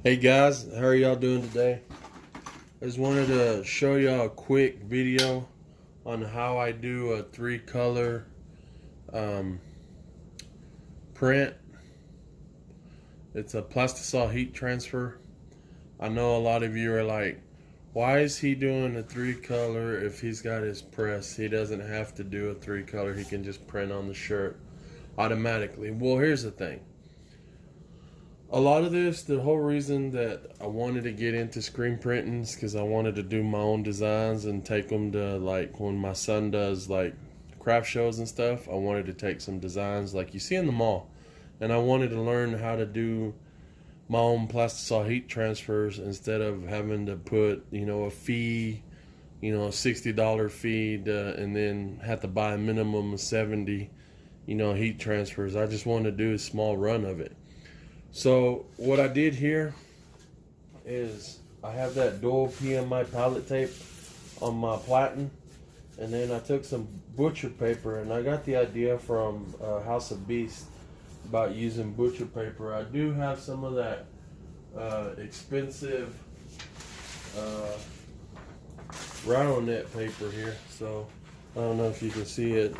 Hey guys, how are y'all doing today? I just wanted to show y'all a quick video on how I do a 3-color print. It's a plastisol heat transfer. I know a lot of you are like, why is he doing a 3-color if he's got his press? He doesn't have to do a 3-color, he can just print on the shirt automatically. Well, here's the thing. A lot of this, the whole reason that I wanted to get into screen printing is because I wanted to do my own designs and take them to, like, when my son does like craft shows and stuff, I wanted to take some designs like you see in the mall, and I wanted to learn how to do my own plastisol heat transfers instead of having to put, a fee, a $60 fee and then have to buy a minimum of 70, heat transfers. I just wanted to do a small run of it. So what I did here is I have that dual PMI palette tape on my platen, and then I took some butcher paper, and I got the idea from House of Beast about using butcher paper. I do have some of that expensive rattle net paper here, so I don't know if you can see it.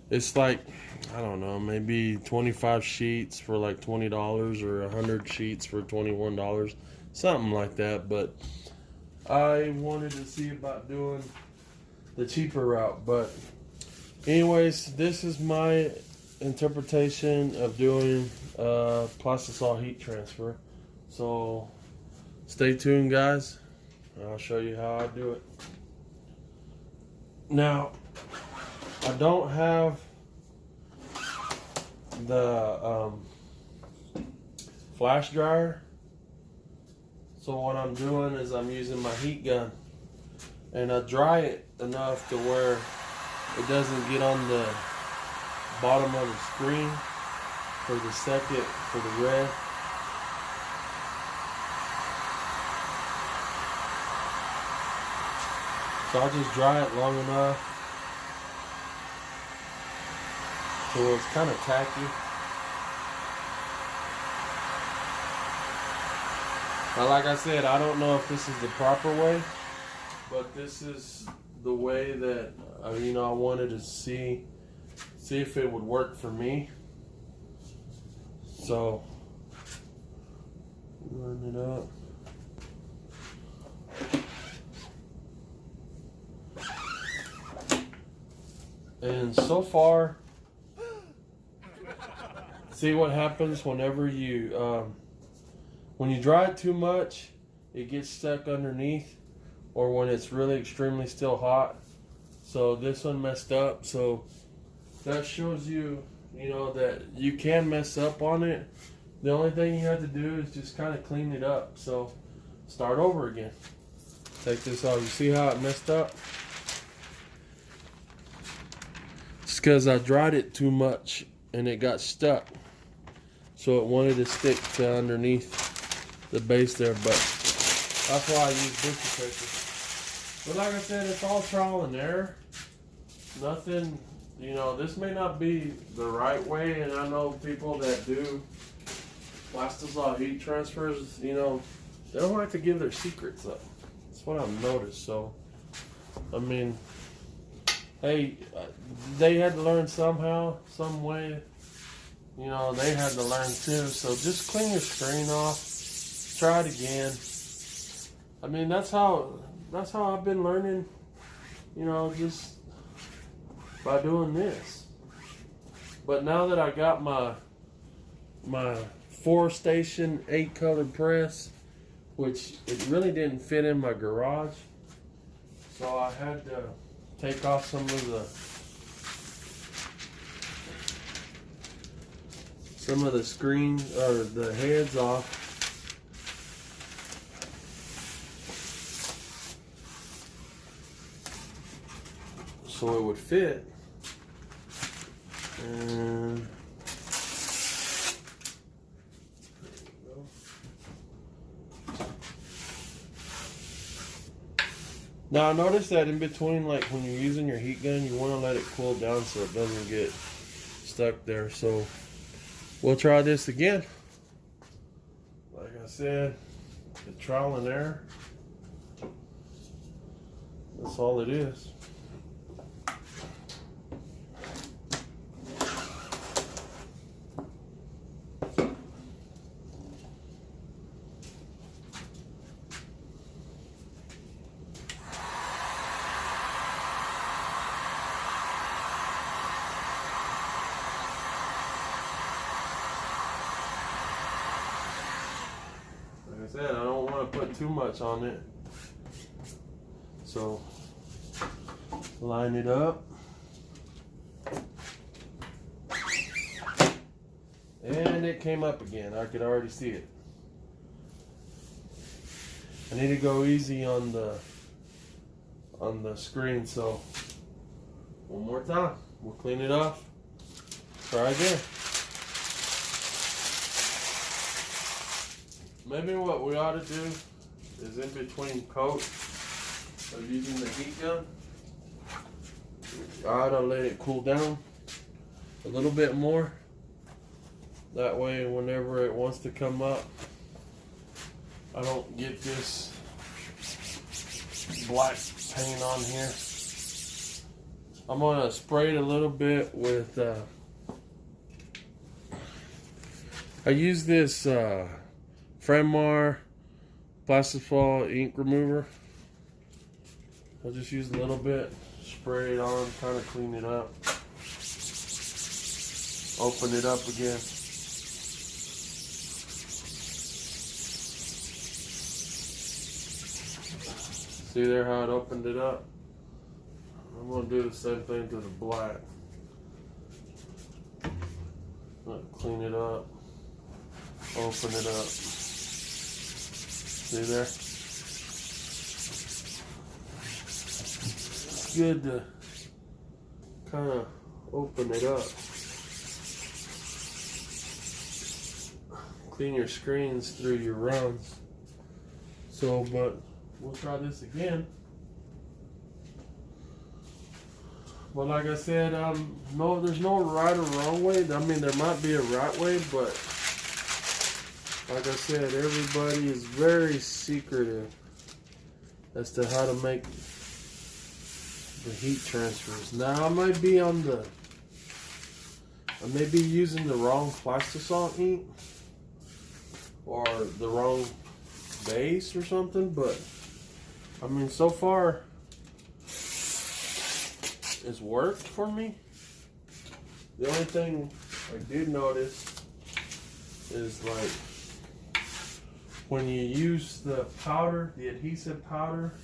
It's like, I don't know, maybe 25 sheets for like $20 or 100 sheets for $21, something like that. But I wanted to see about doing the cheaper route. But anyways, this is my interpretation of doing plastisol heat transfer. So stay tuned, guys. I'll show you how I do it. Now, I don't have the flash dryer, so what I'm doing is I'm using my heat gun, and I dry it enough to where it doesn't get on the bottom of the screen for the red. So I'll just dry it long enough so it's kind of tacky. Now, like I said, I don't know if this is the proper way, but this is the way that I wanted to see if it would work for me. So run it up. And so far, see what happens whenever you, when you dry it too much, it gets stuck underneath, or when it's really extremely still hot. So this one messed up. So that shows you, that you can mess up on it. The only thing you have to do is just kind of clean it up. So start over again. Take this off. You see how it messed up? It's because I dried it too much and it got stuck. So it wanted to stick to underneath the base there, but that's why I use butcher paper. But like I said, it's all trial and error. Nothing, this may not be the right way, and I know people that do plastisol heat transfers, they don't like to give their secrets up. That's what I've noticed. So, I mean, hey, they had to learn somehow, some way. They had to learn too. So just clean your screen off. Try it again. I mean, that's how I've been learning. Just by doing this. But now that I got my 4-station 8-color press, which it really didn't fit in my garage, so I had to take off some of the screen or the heads off. So it would fit. And there you go. Now I noticed that in between, like when you're using your heat gun, you want to let it cool down so it doesn't get stuck there. So we'll try this again. Like I said, the trial and error. That's all it is. Like I said, I don't want to put too much on it. So line it up. And it came up again. I could already see it. I need to go easy on the screen, so one more time. We'll clean it off. Try again. Maybe what we ought to do is in between coats of using the heat gun, I ought to let it cool down a little bit more. That way, whenever it wants to come up, I don't get this black paint on here. I'm gonna spray it a little bit with, I use this Fremar plastisol ink remover. I'll just use a little bit, spray it on, kind of clean it up, open it up again. See there how it opened it up? I'm going to do the same thing to the black. Clean it up, open it up. See there? It's good to kind of open it up. Clean your screens through your runs. So, but we'll try this again. But like I said, no, there's no right or wrong way. I mean, there might be a right way, but like I said, everybody is very secretive as to how to make the heat transfers. Now, I may be using the wrong plastisol ink or the wrong base or something, but I mean, so far it's worked for me. The only thing I did notice is like when you use the powder, the adhesive powder,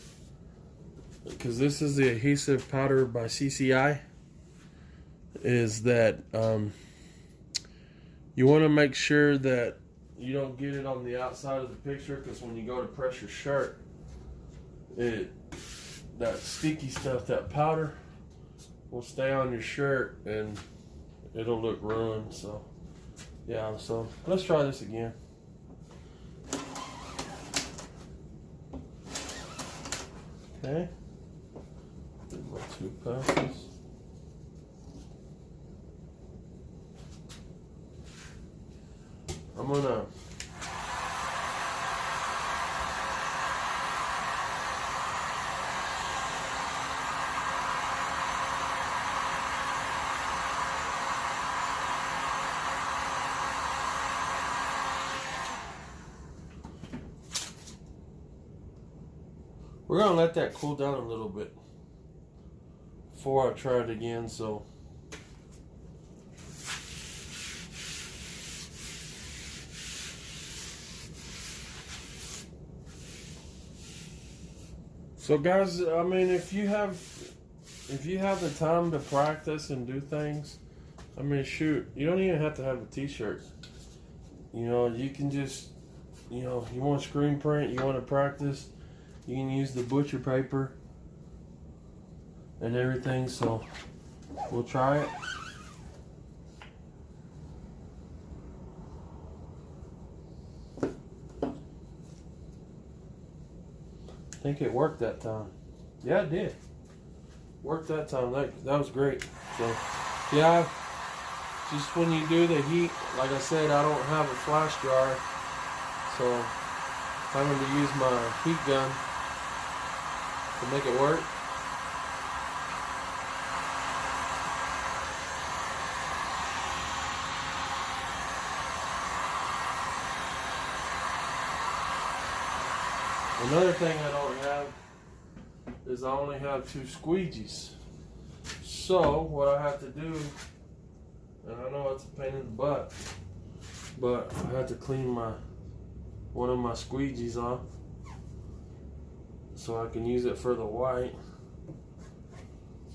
because this is the adhesive powder by CCI, is that you want to make sure that you don't get it on the outside of the picture, because when you go to press your shirt, that sticky stuff, that powder, will stay on your shirt and it'll look ruined. So yeah, so let's try this again. Okay, do my 2 passes. I'm gonna we're gonna let that cool down a little bit before I try it again. So guys, I mean, if you have the time to practice and do things, I mean, shoot, you don't even have to have a t-shirt. You know, you can just, you know, you want screen print, you want to practice, you can use the butcher paper and everything. So we'll try it. I think it worked that time. Yeah, it did. Worked that time. That was great. So yeah, just when you do the heat, like I said, I don't have a flash dryer, so having to use my heat gun to make it work. Another thing I don't have is I only have 2 squeegees. So what I have to do, and I know it's a pain in the butt, but I have to clean one of my squeegees off so I can use it for the white.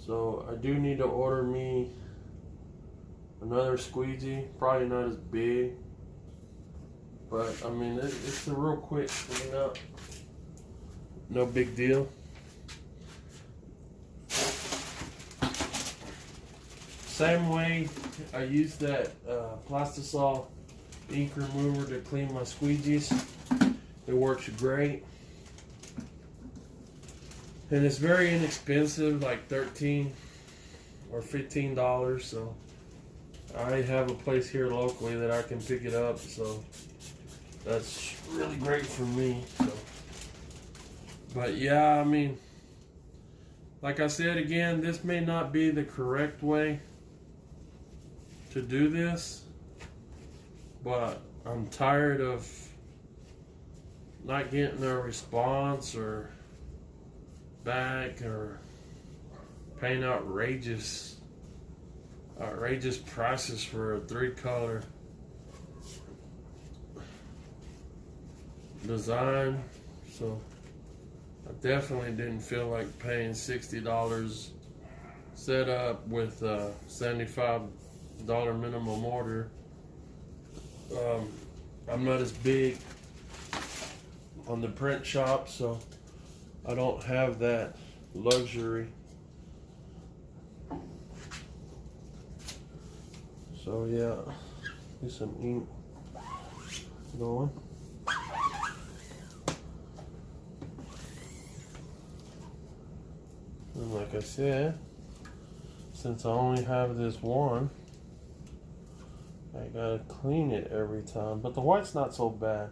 So I do need to order me another squeegee, probably not as big, but I mean it's a real quick clean up. No big deal. Same way I use that plastisol ink remover to clean my squeegees. It works great. And it's very inexpensive, like $13 or $15. So I have a place here locally that I can pick it up. So that's really great for me. So. But yeah, I mean, like I said again, this may not be the correct way to do this, but I'm tired of not getting a response or back or paying outrageous prices for a 3-color design. So I definitely didn't feel like paying $60 set up with a $75 minimum order. I'm not as big on the print shop, so I don't have that luxury. So yeah, get some ink going. And like I said, since I only have this one, I gotta clean it every time. But the white's not so bad.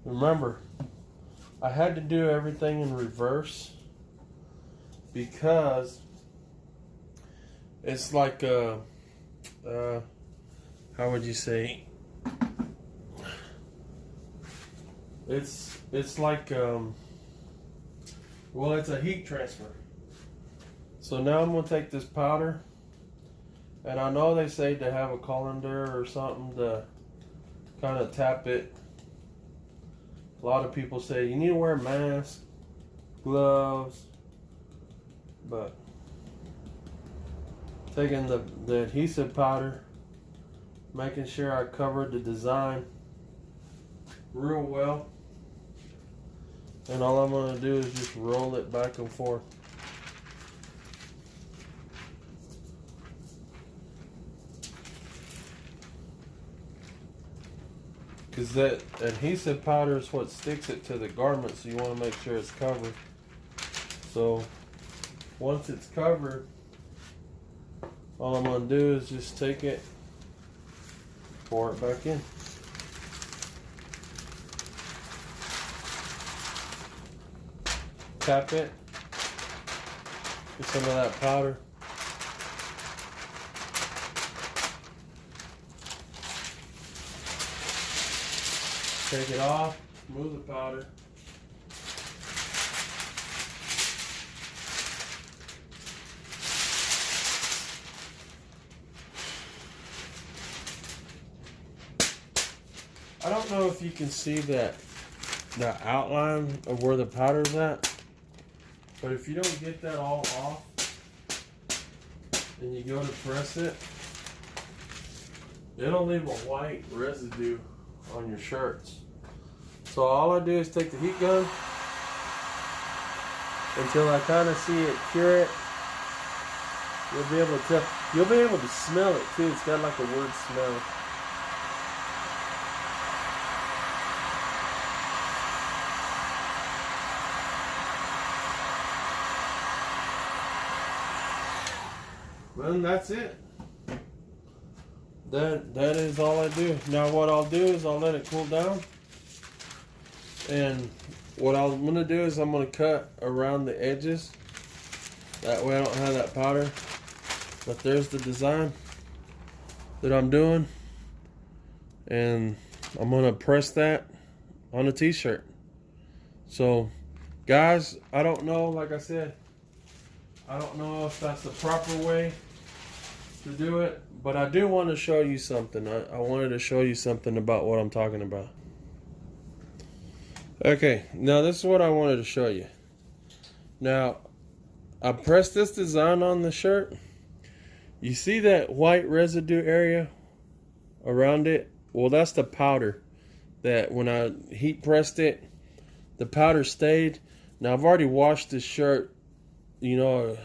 Remember, I had to do everything in reverse because it's like how would you say? It's like well, it's a heat transfer. So now I'm gonna take this powder, and I know they say to have a colander or something to kind of tap it. A lot of people say you need to wear a mask, gloves, but taking the adhesive powder, making sure I covered the design real well, and all I'm going to do is just roll it back and forth. Because that adhesive powder is what sticks it to the garment, so you want to make sure it's covered. So once it's covered, all I'm going to do is just take it, pour it back in. Tap it, get some of that powder. Take it off, remove the powder. I don't know if you can see the outline of where the powder's at, but if you don't get that all off and you go to press it, it'll leave a white residue on your shirts. So all I do is take the heat gun until I kind of see it cure it. You'll be able to tell. You'll be able to smell it too. It's got like a weird smell. Well, and that's it. That is all I do. Now what I'll do is I'll let it cool down, And what I'm going to do is I'm going to cut around the edges. That way I don't have that powder. But there's the design that I'm doing. And I'm going to press that on a t-shirt. So, guys, I don't know, like I said, I don't know if that's the proper way to do it. But I do want to show you something. I wanted to show you something about what I'm talking about. Okay, now this is what I wanted to show you. Now, I pressed this design on the shirt. You see that white residue area around it? Well, that's the powder that when I heat pressed it, the powder stayed. Now, I've already washed this shirt, you know,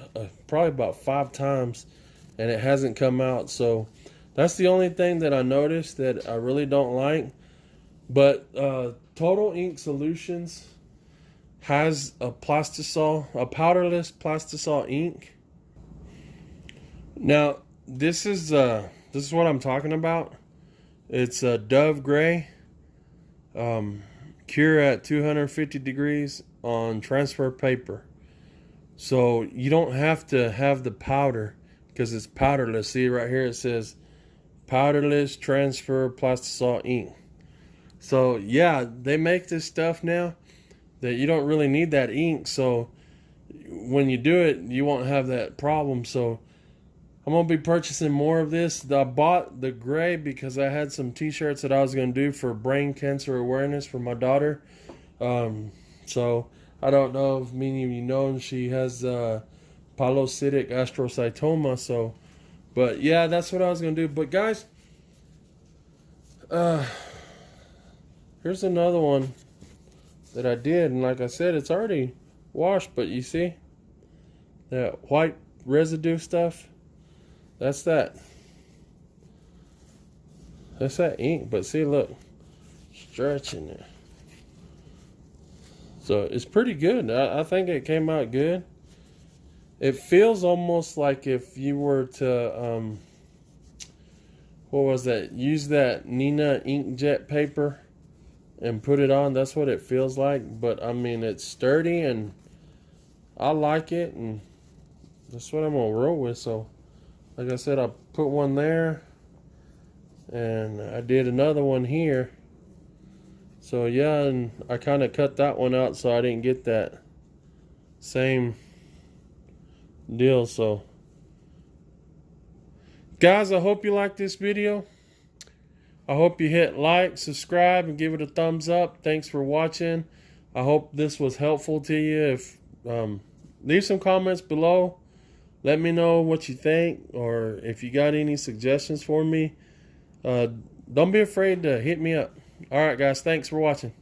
probably about 5 times, and it hasn't come out. So that's the only thing that I noticed that I really don't like. But Total Ink Solutions has a plastisol, a powderless plastisol ink. Now, this is what I'm talking about. It's a Dove Gray, cure at 250 degrees on transfer paper. So you don't have to have the powder because it's powderless. See right here it says powderless transfer plastisol ink. So yeah, they make this stuff now that you don't really need that ink. So when you do it, you won't have that problem. So I'm going to be purchasing more of this. I bought the gray because I had some t-shirts that I was going to do for brain cancer awareness for my daughter. So I don't know if many of you know, she has pilocytic astrocytoma. So, but yeah, that's what I was going to do. But guys, here's another one that I did. And like I said, it's already washed. But you see that white residue stuff? That's that. That's that ink. But see, look, stretching it. So it's pretty good. I think it came out good. It feels almost like if you were to, what was that? Use that Nina inkjet paper and put it on. That's what it feels like. But I mean, it's sturdy and I like it, and that's what I'm gonna roll with. So, like I said, I put one there, and I did another one here. So yeah, and I kind of cut that one out so I didn't get that same deal. So guys, I hope you like this video. I hope you hit like, subscribe, and give it a thumbs up. Thanks for watching. I hope this was helpful to you. If leave some comments below. Let me know what you think, or if you got any suggestions for me. Don't be afraid to hit me up. All right, guys. Thanks for watching.